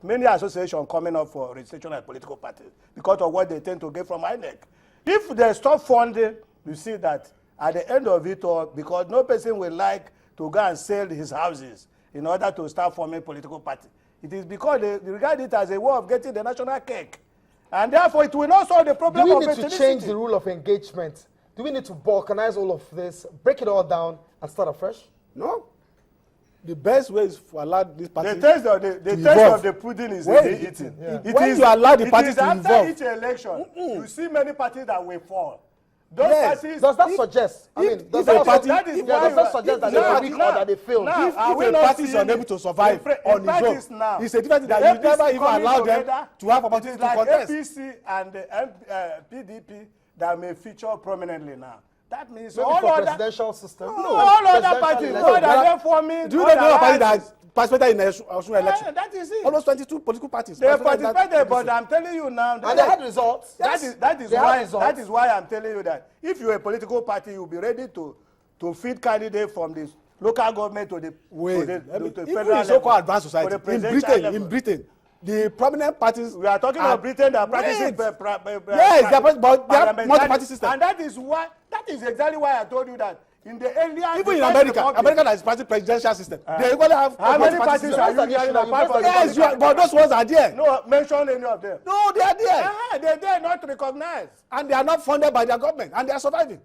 many associations coming up for registration as political parties because of what they tend to get from INEC. If they stop funding, you see that at the end of it all, because no person will like to go and sell his houses in order to start forming political party. It is because they regard it as a way of getting the national cake. And therefore, it will not solve the problem of Do we need to change the rule of engagement? Do we need to balkanize all of this, break it all down, and start afresh? No. The best way is to allow this party the taste of the pudding is in the eating. Yeah. When you allow the party to evolve. After each election, you see many parties that will fall. Those parties, does that suggest? Does that suggest that they are weak or that they fail? If a party is unable to survive on its own, it's a different thing that you never even allow them to have opportunity to contest. APC and the PDP that may feature prominently now. That means maybe all for other presidential system. all other parties, more than them forming. Do you know the party that participated in the election? That is it. Almost 22 political parties. They participated, but I'm telling you now. And they had results. That is why I'm telling you that if you're a political party, you'll be ready to feed candidates from the local government to the federal level. So-called advanced society. In Britain, the prominent parties. We are talking about Britain that practices. Yes, but they have multi-party system. And that is exactly why I told you that in the earlier. Even in America has practiced presidential system. They equally have. How many parties are you hearing apart from? Yes, but those ones are there. No, mention any of them. No, they are there. They're there, not recognized. And they are not funded by their government, and they are surviving.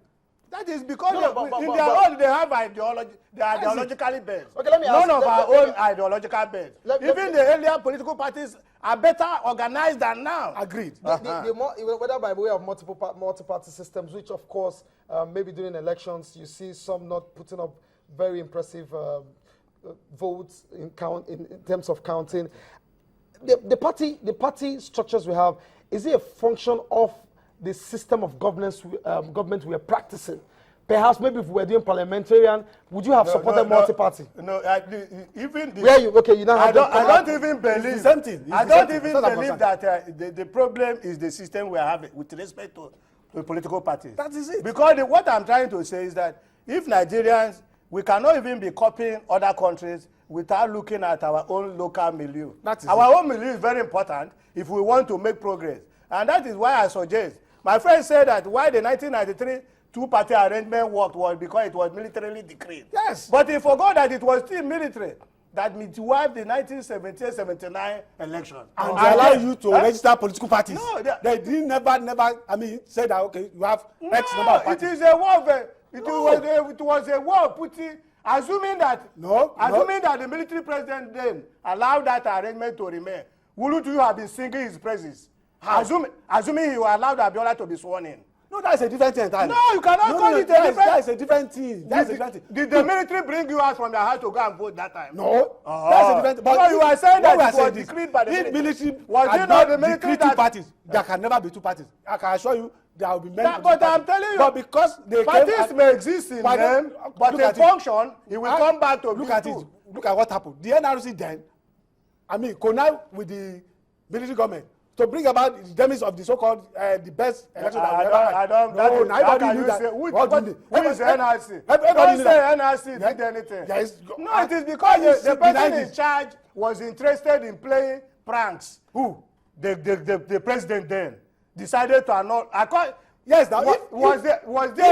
That is because in their own they have ideology. They are ideologically based. Okay, let me ask. None of our own ideological based. Even the earlier political parties are better organized than now. Agreed. Whether by way of multi-party systems, which of course maybe during elections you see some not putting up very impressive votes in terms of counting. The party structures we have, is it a function of the system of government we are practicing? Perhaps maybe if we were doing parliamentarian, would you have supported multi-party? No, even the, where you now have I don't even believe the same thing. I don't even believe that the problem is the system we are having with respect to political parties. That is it. Because what I'm trying to say is that if Nigerians, we cannot even be copying other countries without looking at our own local milieu. Our own milieu is very important if we want to make progress. And that is why I suggest. My friend said that why the 1993 two-party arrangement worked was because it was militarily decreed. Yes. But he forgot that it was still military that midwifed the 1978-79 election. And they allow you to register political parties. No, they didn't never, say that, okay, you have X number of parties. It is a war. It was a war putting, assuming that the military president then allowed that arrangement to remain. Wouldn't you have been singing his praises? Assuming he will allow Abiola to be sworn in. No, that's a different thing entirely. No, you cannot call it a different. That's a different thing. Did the military bring you out from your house to go and vote that time? No. That's a different thing. But you are saying that it was decreed by the military. Was it not the military that two parties? There can never be two parties. I can assure you there will be many. But I'm telling you. But because they parties may exist in them, but the function, it will come back to look at it. Look at what happened. The NRC then, connive with the military government to bring about the demise of the so-called the best election that we ever had. I don't. No, nobody knew that. Who is the NRC? Everybody knew that. NRC did anything. No, it is because the person in charge was interested in playing pranks. Who? The president then decided to annul. Yes. Now, was there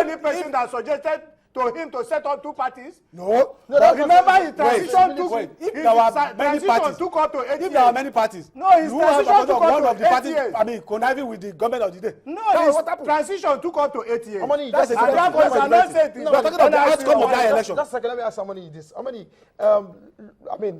any person that suggested to him to set up two parties? No. Remember his transition if there were many parties, took up to 8 years. If there were many parties, no, his transition took up to 8 years. Conniving with the government of the day. No, his transition took up to 8 years. That's we're talking about the outcome of that election. Just a second, let me ask somebody this.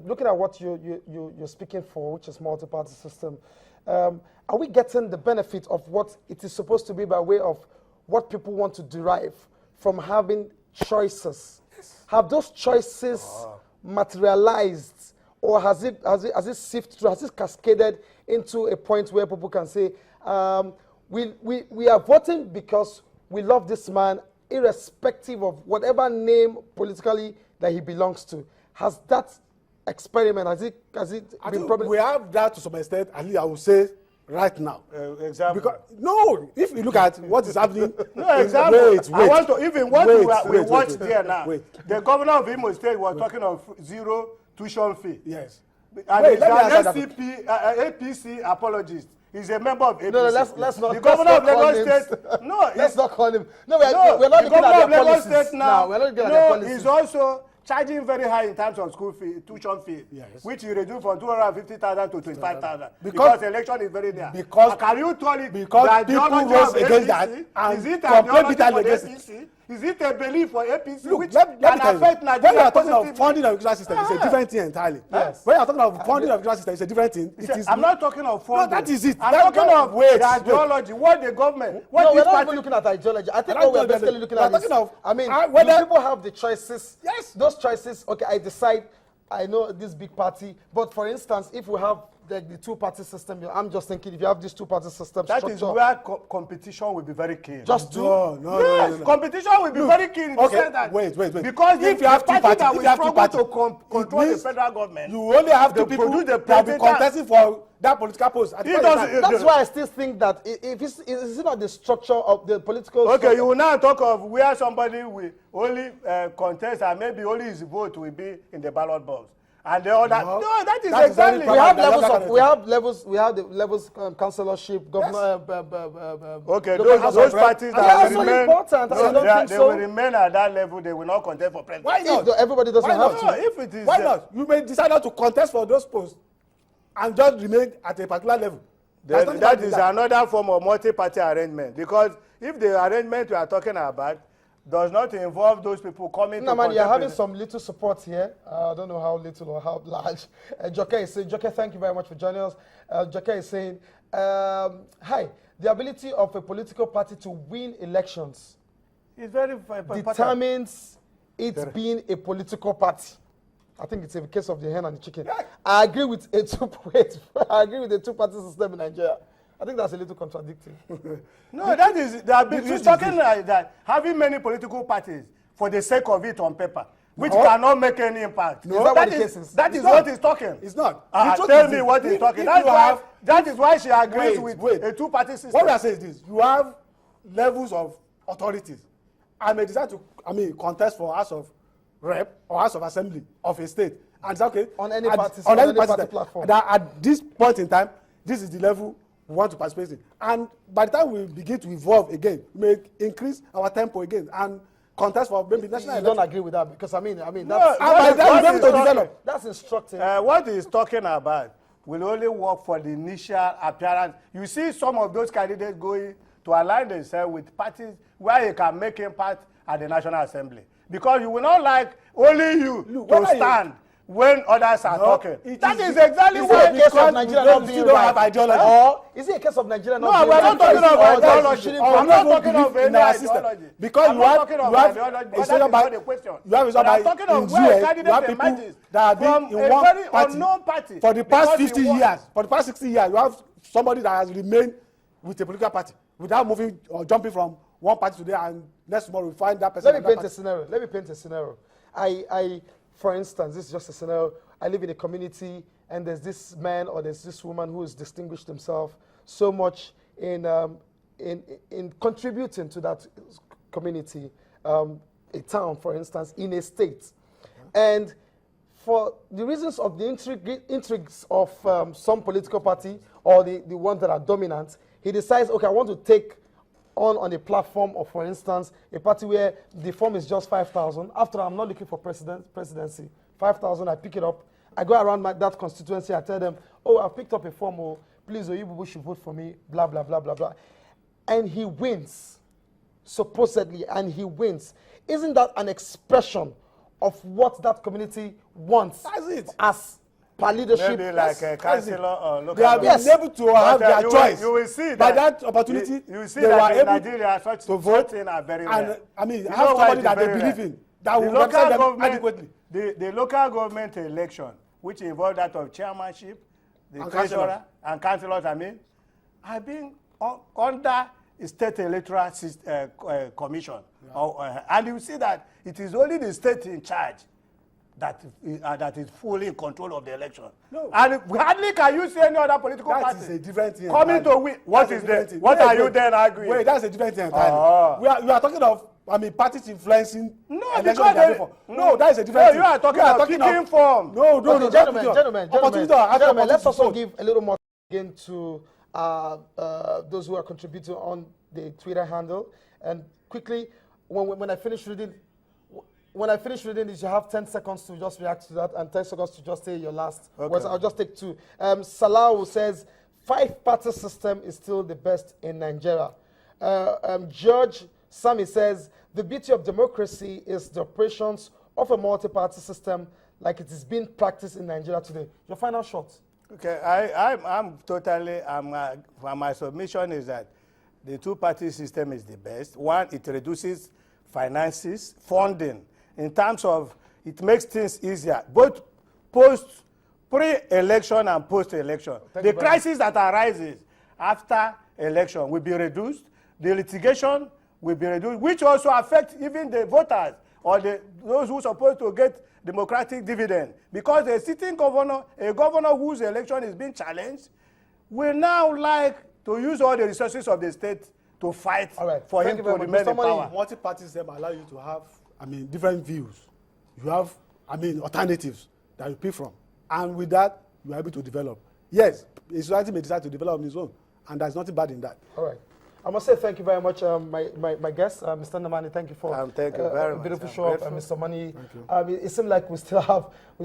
Looking at what you're speaking for, which is multi-party system, are we getting the benefit of what it is supposed to be by way of what people want to derive from having choices? Have those choices materialized, or has it sifted through, has it cascaded into a point where people can say, we are voting because we love this man, irrespective of whatever name politically that he belongs to? Has that experiment, has it been probably? We have that to some extent, at least I would say, right now. Example. Because, if you look at what is happening. No, example. Wait. I want to, even what we watched there now. The governor of Imo State was talking of zero tuition fee. Yes. And Wait, he's let me an answer that. APC apologist. He's a member of APC. No, let's not. The governor of call Lagos him. State. No, Let's not call him. No, no, we're not the looking governor at of their Lagos policies. State now. We're not looking at their No, policies. he's also charging very high in terms of school fee, tuition fee, Yes. which he reduced from 250,000 to 25,000 Because- because election is very near. because- Can you tell it? because the people ideology rose of against APC? that and Is it complained ideology bitterly for against APC? Is it a belief for APC Look, which let me can tell you, affect when you Nigeria are talking of positively? funding of education system, it's a different thing entirely. Yes. When you are talking of funding of education system, it's a different thing. It is. I'm not talking of funding. that is it. I'm That- talking that- of wait, the ideology. What the government, what No, we're this not party. even looking at ideology. I think We're not what we're looking at basically it. looking We're at is, talking of, I mean, whether- do people have the choices? Yes. Those choices, okay, I decide, I know this big party, but for instance, if we have the two-party system, I'm just thinking if you have this two-party system That structure, is where competition will be very keen. just do. Yes, competition will be very keen in the Okay, sense that wait. because If the you have two party parties, that if will you have two struggle to parties, control it the means federal government. You only have They two people produce the that will be president. contesting for that political post. At the He point in doesn't- time. That's why I still think that if it's, is it not the structure of the political Okay, structure? you will now talk of where somebody will only contest and maybe only his vote will be in the ballot box. And the other, No, no, that is that is exactly. very We have That's levels not of, correct. we have the levels, councillorship, governor. Okay, local house those of rep. parties And that they are will also remain, important. I don't think they so. will remain at that level. They will not contest for president. Why not? If everybody doesn't Why have not? to. No, if it is, Why not? You may decide not to contest for those posts and just remain at a particular level. There's nothing That wrong with is another form of multi-party arrangement. Because if the arrangement we are talking about does not involve those people coming No, to man, you're contest having with- some little support here. I don't know how little or how large. Joke is saying, Joke, thank you very much for joining us. Joke is saying, hi, the ability of a political party to win elections It's very important. determines it being a political party. I think it's a case of the hen and the chicken. I agree with a I agree with the two-party system in Nigeria. I think that's a little contradicting. No, that is, he's talking like that, having many political parties for the sake of it on paper, which cannot make any impact. Is that what the case is? That is It's not. what he's talking. It's not. The truth Tell is me this. what he's If- talking. if That's you why, have- that is why she agrees Wait, with a two-party system. What we are saying is this: you have levels of authorities. I may decide to, contest for House of Rep or House of Assembly of a state, and say, okay, On any at- party- on on any any party party that- platform. that at this point in time, this is the level we want to participate in, and by the time we begin to evolve again, we may increase our tempo again and contest for maybe national You don't election. agree with that because I mean No, that's And by the time what we be able is to talking- develop. that's instructive. What he's talking about will only work for the initial appearance. You see some of those candidates going to align themselves with parties where you can make impact at the National Assembly. Because you will not like only you Look, to whether you- stand when others are talking. it That is- is exactly Is it what a case of because Nigeria we not don't- being you don't right? have ideology. Or is it a case of Nigeria No, not being we're right? not talking Or of that you ideology. shouldn't Or I'm we not don't talking believe of in any our system. ideology. Because I'm you not have- talking of you have ideology, a but that social is not by- the question. you have a But social I'm by- talking of in where a US, you candidate have people emerges that have been from in a one very party unknown party. for the past because he 50 won. years, for the past 60 years, you have somebody that has remained with a political party without moving or jumping from one party today and next tomorrow we find that person. Let me in that paint a party. scenario. Let me paint a scenario. For instance, this is just a scenario. I live in a community, and there's this man or there's this woman who has distinguished himself so much in contributing to that community, a town, for instance, in a state, and for the reasons of the intrigues of some political party or the ones that are dominant, he decides, okay, I want to take on a platform of, for instance, a party where the form is just 5,000. After I'm not looking for presidency, 5,000, I pick it up. I go around that constituency, I tell them, oh, I've picked up a form, oh, please, you people should vote for me, blah, blah, blah, blah, blah. And he wins, supposedly, and he wins. Isn't that an expression of what that community wants? That's it. As per leadership? Maybe like a councillor or local They have been government. able to have their choice. You will see By that. that opportunity, You will see they that were in able Nigeria, such to vote. things are very And rare. I mean, You have know why somebody it's that they very believe rare? in that The will local represent them government- adequately. The local government election, which involved that of chairmanship, the And treasurer, councillors. and councillors, have been under state electoral commission. And you see that it is only the state in charge that is fully in control of the election. No. And hardly can you see any other political That party is a different thing. coming entirely. to win. What That's a is different that? thing. What Wait, are you wait. then arguing? Wait, that's a different thing entirely. We are talking of parties influencing No, election because they are they- for. No, that is a different No, thing. you are talking about picking form. No, Okay, gentlemen, let's also vote. give a little more again to those who are contributing on the Twitter handle. And quickly, when I finish reading, this, you have 10 seconds to just react to that and 10 seconds to just say your last words. I'll just take 2. Salah says, 5-party system is still the best in Nigeria. George Sami says, the beauty of democracy is the operations of a multi-party system like it is being practiced in Nigeria today. Your final shot. Okay, my submission is that the two-party system is the best. One, it reduces finances, funding, in terms of it makes things easier, both pre-election and post-election. The crisis that arises after election will be reduced. The litigation will be reduced, which also affects even the voters or those who are supposed to get democratic dividend. Because a sitting governor, a governor whose election is being challenged, will now like to use all the resources of the state to fight for him to remain in power. Multi-party system allow you to have, different views. You have, alternatives that you pick from. And with that, you are able to develop. Yes, a society may decide to develop on its own, and there's nothing bad in that. All right. I must say thank you very much, my guest, Mr. Namani. Thank you for thank you very a beautiful much. show up, Mr. Mani. It seems like we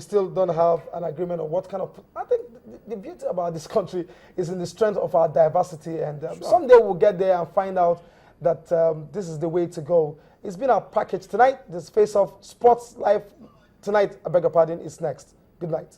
still don't have an agreement on what kind of. I think the beauty about this country is in the strength of our diversity, and someday we'll get there and find out that this is the way to go. It's been our package tonight. This Face Off Sports Live tonight. I beg your pardon. Is next. Good night.